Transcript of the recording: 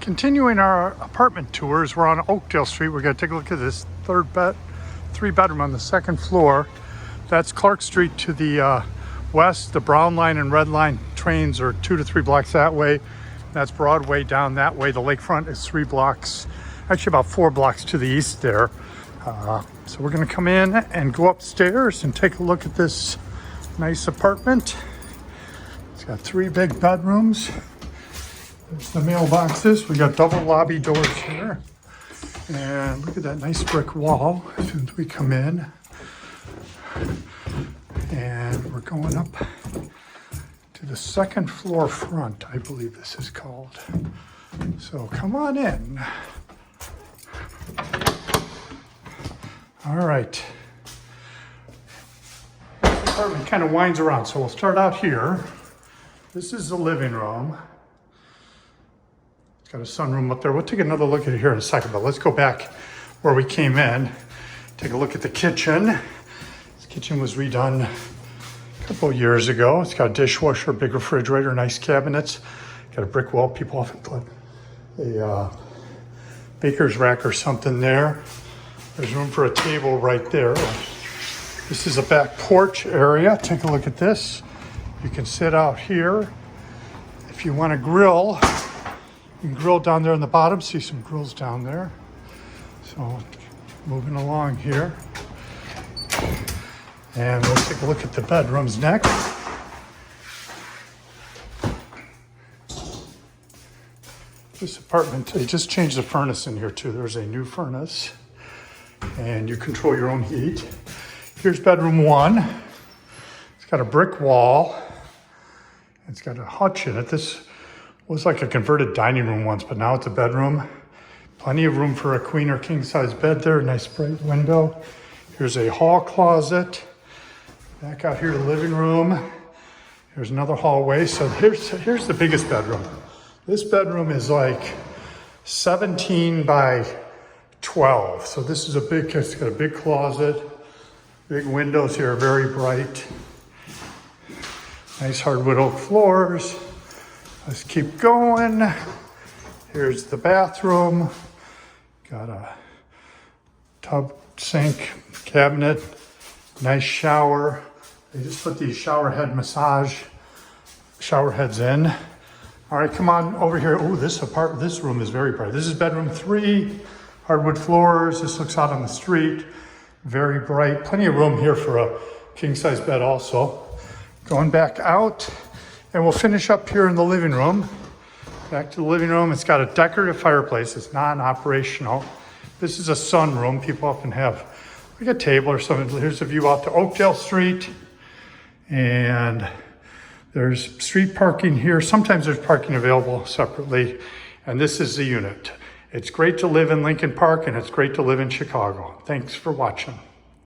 Continuing our apartment tours, we're on Oakdale Street. We're going to take a look at this three bedroom on the second floor. That's Clark Street to the west. The brown line and red line trains are 2 to 3 blocks that way. That's Broadway down that way. The lakefront is 3 blocks, actually about 4 blocks to the east there. So we're going to come in and go upstairs and take a look at this nice apartment. It's got 3 big bedrooms. There's the mailboxes. We got double lobby doors here. And look at that nice brick wall as soon as we come in. And we're going up to the second floor front, I believe this is called. So come on in. All right. This apartment kind of winds around, so we'll start out here. This is the living room. Got a sunroom up there. We'll take another look at it here in a second, but let's go back where we came in. Take a look at the kitchen. This kitchen was redone a couple of years ago. It's got a dishwasher, big refrigerator, nice cabinets. Got a brick wall. People often put a baker's rack or something there. There's room for a table right there. This is a back porch area. Take a look at this. You can sit out here. If you want to grill, you can grill down there on the bottom. See some grills down there. So moving along here. And we'll take a look at the bedrooms next. This apartment, they just changed the furnace in here too. There's a new furnace and you control your own heat. Here's bedroom 1. It's got a brick wall. It's got a hutch in it. This was like a converted dining room once, but now it's a bedroom. Plenty of room for a queen or king size bed there. Nice bright window. Here's a hall closet. Back out here, the living room. Here's another hallway. So here's the biggest bedroom. This bedroom is like 17 by 12. So this is it's got a big closet. Big windows here, very bright. Nice hardwood oak floors. Let's keep going. Here's the bathroom. Got a tub, sink, cabinet, nice shower. They just put these shower heads in. All right, come on over here. Oh, this room is very bright. This is bedroom 3, hardwood floors. This looks out on the street. Very bright. Plenty of room here for a king size bed also. Going back out. And we'll finish up here in the living room. Back to the living room. It's got a decorative fireplace. It's non-operational. This is a sunroom. People often have like a table or something. Here's a view out to Oakdale Street. And there's street parking here. Sometimes there's parking available separately. And this is the unit. It's great to live in Lincoln Park and it's great to live in Chicago. Thanks for watching.